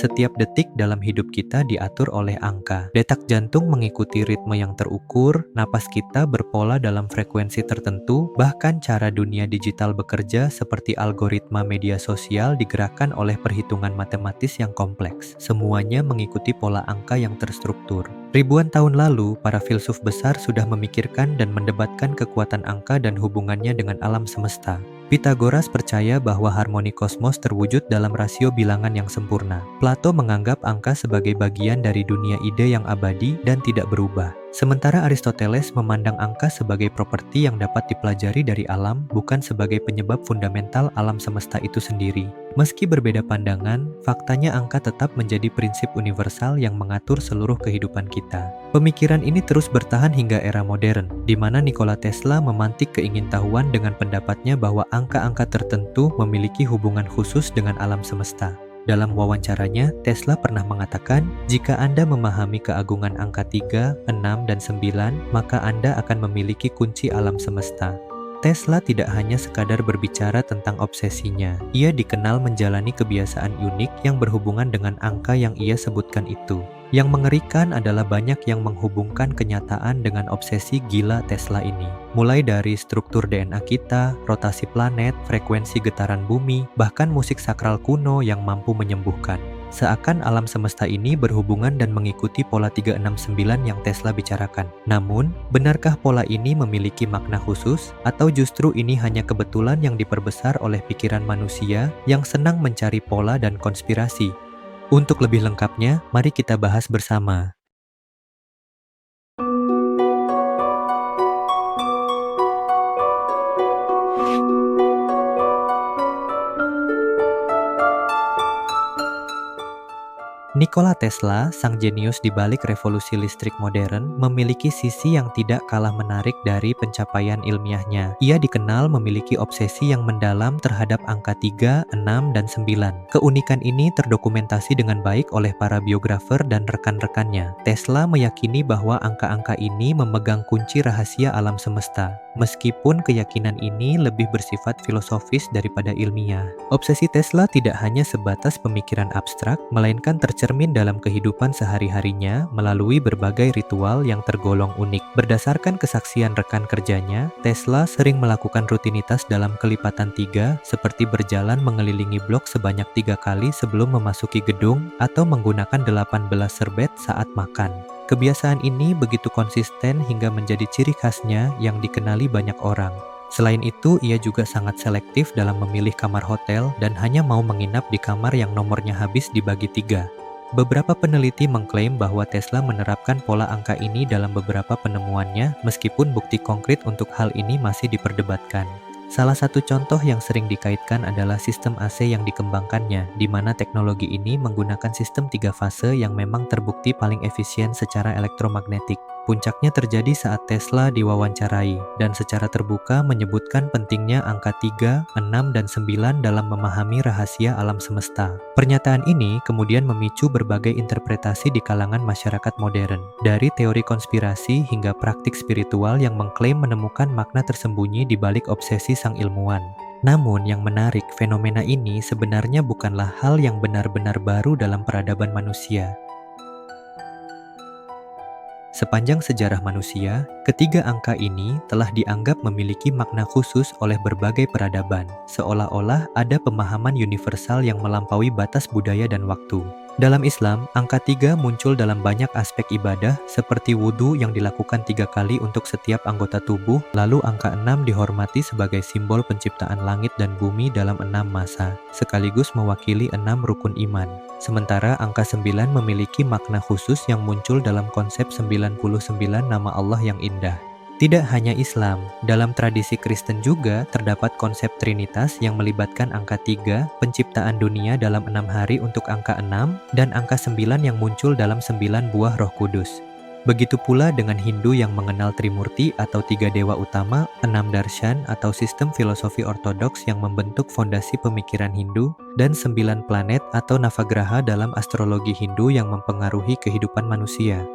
Setiap detik dalam hidup kita diatur oleh angka. Detak jantung mengikuti ritme yang terukur, napas kita berpola dalam frekuensi tertentu, bahkan cara dunia digital bekerja seperti algoritma media sosial digerakkan oleh perhitungan matematis yang kompleks. Semuanya mengikuti pola angka yang terstruktur. Ribuan tahun lalu, para filsuf besar sudah memikirkan dan mendebatkan kekuatan angka dan hubungannya dengan alam semesta. Pythagoras percaya bahwa harmoni kosmos terwujud dalam rasio bilangan yang sempurna. Plato menganggap angka sebagai bagian dari dunia ide yang abadi dan tidak berubah. Sementara Aristoteles memandang angka sebagai properti yang dapat dipelajari dari alam, bukan sebagai penyebab fundamental alam semesta itu sendiri. Meski berbeda pandangan, faktanya angka tetap menjadi prinsip universal yang mengatur seluruh kehidupan kita. Pemikiran ini terus bertahan hingga era modern, di mana Nikola Tesla memantik keingintahuan dengan pendapatnya bahwa angka-angka tertentu memiliki hubungan khusus dengan alam semesta. Dalam wawancaranya, Tesla pernah mengatakan, jika Anda memahami keagungan angka 3, 6, dan 9, maka Anda akan memiliki kunci alam semesta. Tesla tidak hanya sekadar berbicara tentang obsesinya, ia dikenal menjalani kebiasaan unik yang berhubungan dengan angka yang ia sebutkan itu. Yang mengerikan adalah banyak yang menghubungkan kenyataan dengan obsesi gila Tesla ini. Mulai dari struktur DNA kita, rotasi planet, frekuensi getaran bumi, bahkan musik sakral kuno yang mampu menyembuhkan. Seakan alam semesta ini berhubungan dan mengikuti pola 369 yang Tesla bicarakan. Namun, benarkah pola ini memiliki makna khusus? Atau justru ini hanya kebetulan yang diperbesar oleh pikiran manusia yang senang mencari pola dan konspirasi? Untuk lebih lengkapnya, mari kita bahas bersama. Nikola Tesla, sang jenius di balik revolusi listrik modern, memiliki sisi yang tidak kalah menarik dari pencapaian ilmiahnya. Ia dikenal memiliki obsesi yang mendalam terhadap angka 3, 6, dan 9. Keunikan ini terdokumentasi dengan baik oleh para biografer dan rekan-rekannya. Tesla meyakini bahwa angka-angka ini memegang kunci rahasia alam semesta. Meskipun keyakinan ini lebih bersifat filosofis daripada ilmiah. Obsesi Tesla tidak hanya sebatas pemikiran abstrak, melainkan tercermin dalam kehidupan sehari-harinya melalui berbagai ritual yang tergolong unik. Berdasarkan kesaksian rekan kerjanya, Tesla sering melakukan rutinitas dalam kelipatan 3, seperti berjalan mengelilingi blok sebanyak 3 kali sebelum memasuki gedung atau menggunakan 18 serbet saat makan. Kebiasaan ini begitu konsisten hingga menjadi ciri khasnya yang dikenali banyak orang. Selain itu, ia juga sangat selektif dalam memilih kamar hotel dan hanya mau menginap di kamar yang nomornya habis dibagi 3. Beberapa peneliti mengklaim bahwa Tesla menerapkan pola angka ini dalam beberapa penemuannya, meskipun bukti konkret untuk hal ini masih diperdebatkan. Salah satu contoh yang sering dikaitkan adalah sistem AC yang dikembangkannya, di mana teknologi ini menggunakan sistem 3 fase yang memang terbukti paling efisien secara elektromagnetik. Puncaknya terjadi saat Tesla diwawancarai, dan secara terbuka menyebutkan pentingnya angka 3, 6, dan 9 dalam memahami rahasia alam semesta. Pernyataan ini kemudian memicu berbagai interpretasi di kalangan masyarakat modern, dari teori konspirasi hingga praktik spiritual yang mengklaim menemukan makna tersembunyi di balik obsesi sang ilmuwan. Namun yang menarik, fenomena ini sebenarnya bukanlah hal yang benar-benar baru dalam peradaban manusia. Sepanjang sejarah manusia, ketiga angka ini telah dianggap memiliki makna khusus oleh berbagai peradaban, seolah-olah ada pemahaman universal yang melampaui batas budaya dan waktu. Dalam Islam, angka 3 muncul dalam banyak aspek ibadah, seperti wudhu yang dilakukan 3 kali untuk setiap anggota tubuh, lalu angka 6 dihormati sebagai simbol penciptaan langit dan bumi dalam 6 masa, sekaligus mewakili 6 rukun iman. Sementara angka 9 memiliki makna khusus yang muncul dalam konsep 99 nama Allah yang indah. Tidak hanya Islam, dalam tradisi Kristen juga terdapat konsep Trinitas yang melibatkan angka 3, penciptaan dunia dalam 6 hari untuk angka 6, dan angka 9 yang muncul dalam 9 buah Roh Kudus. Begitu pula dengan Hindu yang mengenal Trimurti atau 3 dewa utama, 6 darshan atau sistem filosofi ortodoks yang membentuk fondasi pemikiran Hindu, dan 9 planet atau navagraha dalam astrologi Hindu yang mempengaruhi kehidupan manusia.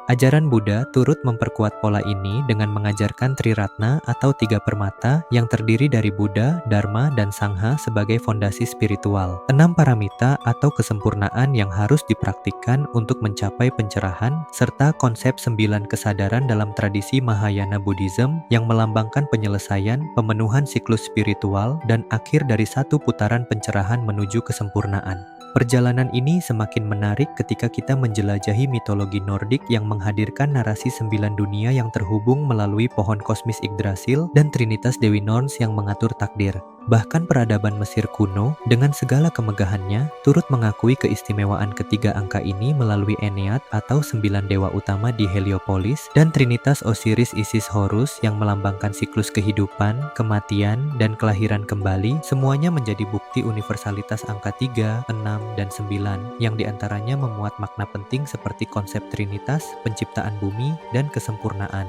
Ajaran Buddha turut memperkuat pola ini dengan mengajarkan Triratna atau tiga permata yang terdiri dari Buddha, Dharma, dan Sangha sebagai fondasi spiritual. 6 paramita atau kesempurnaan yang harus dipraktikkan untuk mencapai pencerahan, serta konsep 9 kesadaran dalam tradisi Mahayana Buddhism yang melambangkan penyelesaian, pemenuhan siklus spiritual, dan akhir dari satu putaran pencerahan menuju kesempurnaan. Perjalanan ini semakin menarik ketika kita menjelajahi mitologi Nordik yang menghadirkan narasi 9 dunia yang terhubung melalui pohon kosmis Yggdrasil dan Trinitas Dewi Norns yang mengatur takdir. Bahkan peradaban Mesir kuno, dengan segala kemegahannya, turut mengakui keistimewaan ketiga angka ini melalui Ennead atau 9 dewa utama di Heliopolis dan Trinitas Osiris Isis Horus yang melambangkan siklus kehidupan, kematian, dan kelahiran kembali, semuanya menjadi bukti universalitas angka 3, 6, dan 9 yang diantaranya memuat makna penting seperti konsep Trinitas, penciptaan bumi, dan kesempurnaan.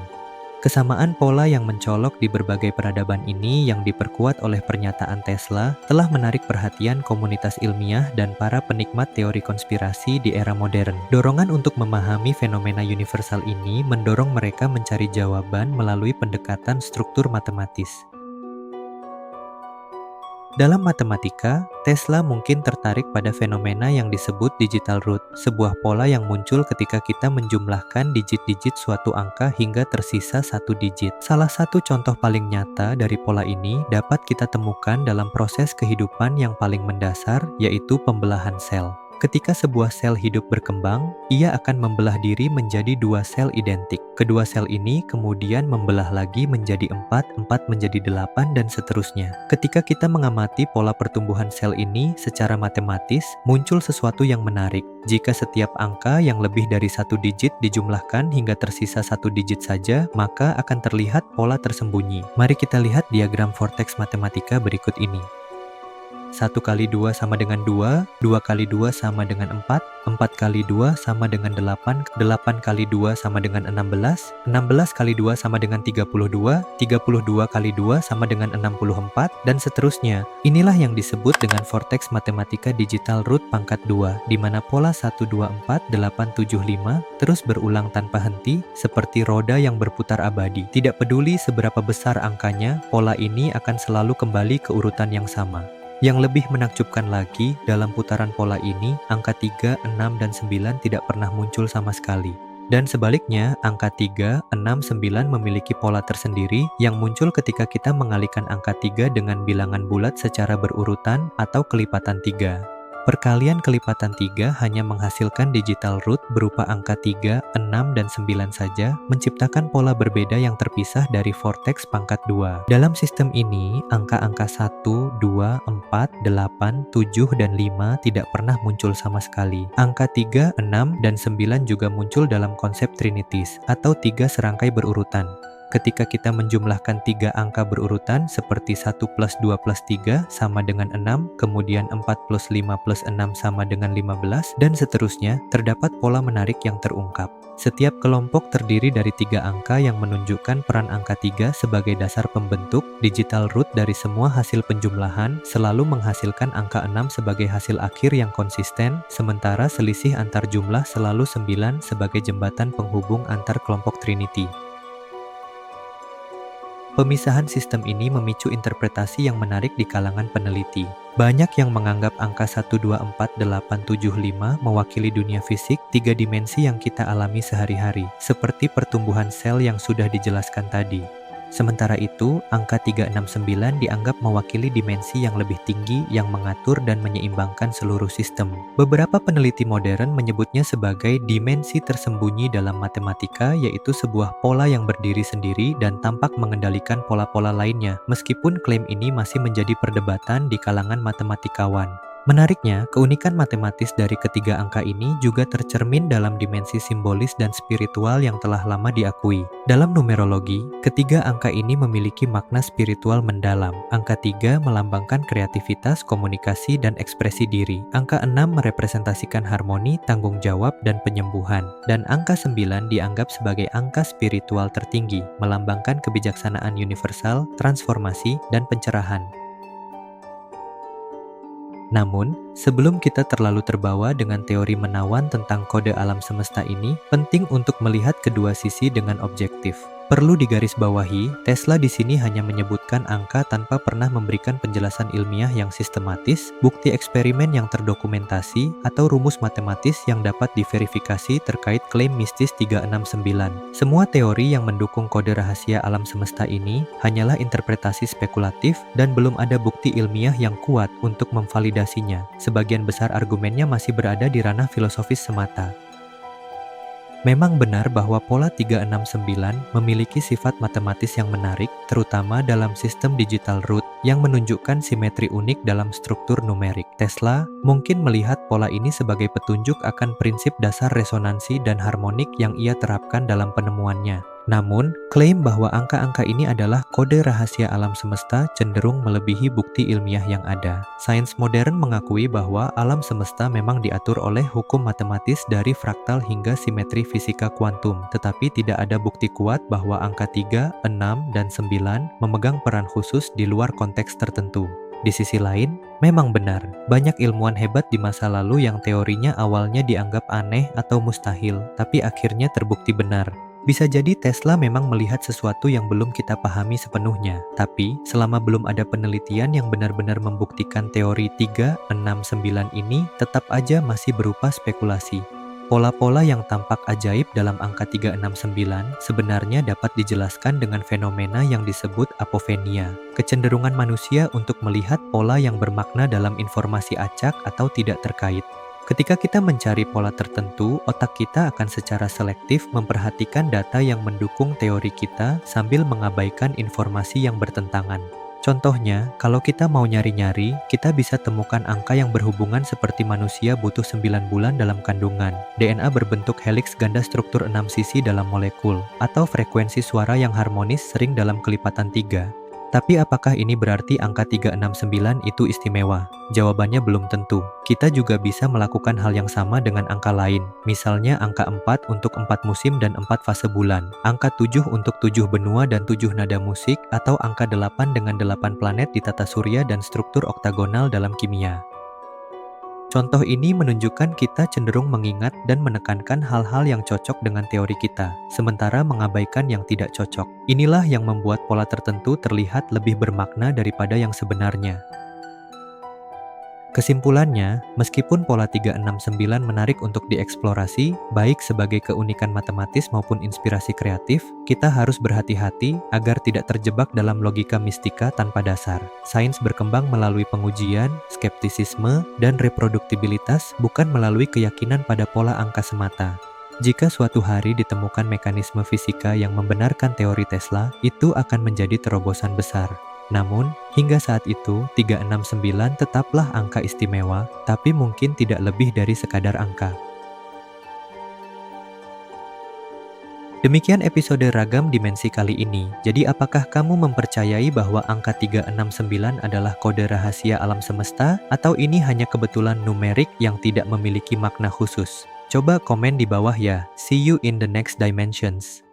Kesamaan pola yang mencolok di berbagai peradaban ini yang diperkuat oleh pernyataan Tesla telah menarik perhatian komunitas ilmiah dan para penikmat teori konspirasi di era modern. Dorongan untuk memahami fenomena universal ini mendorong mereka mencari jawaban melalui pendekatan struktur matematis. Dalam matematika, Tesla mungkin tertarik pada fenomena yang disebut digital root, sebuah pola yang muncul ketika kita menjumlahkan digit-digit suatu angka hingga tersisa satu digit. Salah satu contoh paling nyata dari pola ini dapat kita temukan dalam proses kehidupan yang paling mendasar, yaitu pembelahan sel. Ketika sebuah sel hidup berkembang, ia akan membelah diri menjadi 2 sel identik. Kedua sel ini kemudian membelah lagi menjadi 4, 4 menjadi 8, dan seterusnya. Ketika kita mengamati pola pertumbuhan sel ini secara matematis, muncul sesuatu yang menarik. Jika setiap angka yang lebih dari satu digit dijumlahkan hingga tersisa satu digit saja, maka akan terlihat pola tersembunyi. Mari kita lihat diagram vortex matematika berikut ini. 1 kali 2 sama dengan 2, 2 kali 2 sama dengan 4, 4 kali 2 sama dengan 8, 8 kali 2 sama dengan 16, 16 kali 2 sama dengan 32, 32 kali 2 sama dengan 64, dan seterusnya. Inilah yang disebut dengan vortex matematika digital root pangkat 2, di mana pola 1, 2, 4, 8, 7, 5 terus berulang tanpa henti, seperti roda yang berputar abadi. Tidak peduli seberapa besar angkanya, pola ini akan selalu kembali ke urutan yang sama. Yang lebih menakjubkan lagi, dalam putaran pola ini, angka 3, 6, dan 9 tidak pernah muncul sama sekali. Dan sebaliknya, angka 3, 6, 9 memiliki pola tersendiri yang muncul ketika kita mengalihkan angka 3 dengan bilangan bulat secara berurutan atau kelipatan 3. Perkalian kelipatan 3 hanya menghasilkan digital root berupa angka 3, 6, dan 9 saja, menciptakan pola berbeda yang terpisah dari vortex pangkat 2. Dalam sistem ini, angka-angka 1, 2, 4, 8, 7, dan 5 tidak pernah muncul sama sekali. Angka 3, 6, dan 9 juga muncul dalam konsep trinitis, atau 3 serangkai berurutan. Ketika kita menjumlahkan 3 angka berurutan seperti 1 plus 2 plus 3 sama dengan 6, kemudian 4 plus 5 plus 6 sama dengan 15, dan seterusnya, terdapat pola menarik yang terungkap. Setiap kelompok terdiri dari 3 angka yang menunjukkan peran angka 3 sebagai dasar pembentuk. Digital root dari semua hasil penjumlahan selalu menghasilkan angka 6 sebagai hasil akhir yang konsisten, sementara selisih antar jumlah selalu 9 sebagai jembatan penghubung antar kelompok Trinity. Pemisahan sistem ini memicu interpretasi yang menarik di kalangan peneliti. Banyak yang menganggap angka 124875 mewakili dunia fisik 3 dimensi yang kita alami sehari-hari, seperti pertumbuhan sel yang sudah dijelaskan tadi. Sementara itu, angka 369 dianggap mewakili dimensi yang lebih tinggi yang mengatur dan menyeimbangkan seluruh sistem. Beberapa peneliti modern menyebutnya sebagai dimensi tersembunyi dalam matematika, yaitu sebuah pola yang berdiri sendiri dan tampak mengendalikan pola-pola lainnya, meskipun klaim ini masih menjadi perdebatan di kalangan matematikawan. Menariknya, keunikan matematis dari ketiga angka ini juga tercermin dalam dimensi simbolis dan spiritual yang telah lama diakui. Dalam numerologi, ketiga angka ini memiliki makna spiritual mendalam. Angka 3 melambangkan kreativitas, komunikasi, dan ekspresi diri. Angka 6 merepresentasikan harmoni, tanggung jawab, dan penyembuhan. Dan angka 9 dianggap sebagai angka spiritual tertinggi, melambangkan kebijaksanaan universal, transformasi, dan pencerahan. Namun, Sebelum kita terlalu terbawa dengan teori menawan tentang kode alam semesta ini, penting untuk melihat kedua sisi dengan objektif. Perlu digarisbawahi, Tesla di sini hanya menyebutkan angka tanpa pernah memberikan penjelasan ilmiah yang sistematis, bukti eksperimen yang terdokumentasi, atau rumus matematis yang dapat diverifikasi terkait klaim mistis 369. Semua teori yang mendukung kode rahasia alam semesta ini hanyalah interpretasi spekulatif dan belum ada bukti ilmiah yang kuat untuk memvalidasinya. Sebagian besar argumennya masih berada di ranah filosofis semata. Memang benar bahwa pola 369 memiliki sifat matematis yang menarik, terutama dalam sistem digital root yang menunjukkan simetri unik dalam struktur numerik. Tesla mungkin melihat pola ini sebagai petunjuk akan prinsip dasar resonansi dan harmonik yang ia terapkan dalam penemuannya. Namun, klaim bahwa angka-angka ini adalah kode rahasia alam semesta cenderung melebihi bukti ilmiah yang ada. Sains modern mengakui bahwa alam semesta memang diatur oleh hukum matematis dari fraktal hingga simetri fisika kuantum, tetapi tidak ada bukti kuat bahwa angka 3, 6, dan 9 memegang peran khusus di luar konteks tertentu. Di sisi lain, memang benar, banyak ilmuwan hebat di masa lalu yang teorinya awalnya dianggap aneh atau mustahil, tapi akhirnya terbukti benar. Bisa jadi Tesla memang melihat sesuatu yang belum kita pahami sepenuhnya. Tapi, selama belum ada penelitian yang benar-benar membuktikan teori 3, 6, 9 ini tetap aja masih berupa spekulasi. Pola-pola yang tampak ajaib dalam angka 369 sebenarnya dapat dijelaskan dengan fenomena yang disebut apophenia, kecenderungan manusia untuk melihat pola yang bermakna dalam informasi acak atau tidak terkait. Ketika kita mencari pola tertentu, otak kita akan secara selektif memperhatikan data yang mendukung teori kita sambil mengabaikan informasi yang bertentangan. Contohnya, kalau kita mau nyari-nyari, kita bisa temukan angka yang berhubungan seperti manusia butuh 9 bulan dalam kandungan, DNA berbentuk heliks ganda struktur 6 sisi dalam molekul, atau frekuensi suara yang harmonis sering dalam kelipatan 3. Tapi apakah ini berarti angka 369 itu istimewa? Jawabannya belum tentu. Kita juga bisa melakukan hal yang sama dengan angka lain. Misalnya angka 4 untuk 4 musim dan 4 fase bulan. Angka 7 untuk 7 benua dan 7 nada musik. Atau angka 8 dengan 8 planet di tata surya dan struktur oktagonal dalam kimia. Contoh ini menunjukkan kita cenderung mengingat dan menekankan hal-hal yang cocok dengan teori kita, sementara mengabaikan yang tidak cocok. Inilah yang membuat pola tertentu terlihat lebih bermakna daripada yang sebenarnya. Kesimpulannya, meskipun pola 369 menarik untuk dieksplorasi, baik sebagai keunikan matematis maupun inspirasi kreatif, kita harus berhati-hati agar tidak terjebak dalam logika mistika tanpa dasar. Sains berkembang melalui pengujian, skeptisisme, dan reproduktibilitas, bukan melalui keyakinan pada pola angka semata. Jika suatu hari ditemukan mekanisme fisika yang membenarkan teori Tesla, itu akan menjadi terobosan besar. Namun, hingga saat itu, 369 tetaplah angka istimewa, tapi mungkin tidak lebih dari sekadar angka. Demikian episode Ragam Dimensi kali ini. Jadi apakah kamu mempercayai bahwa angka 369 adalah kode rahasia alam semesta, atau ini hanya kebetulan numerik yang tidak memiliki makna khusus? Coba komen di bawah ya. See you in the next dimensions.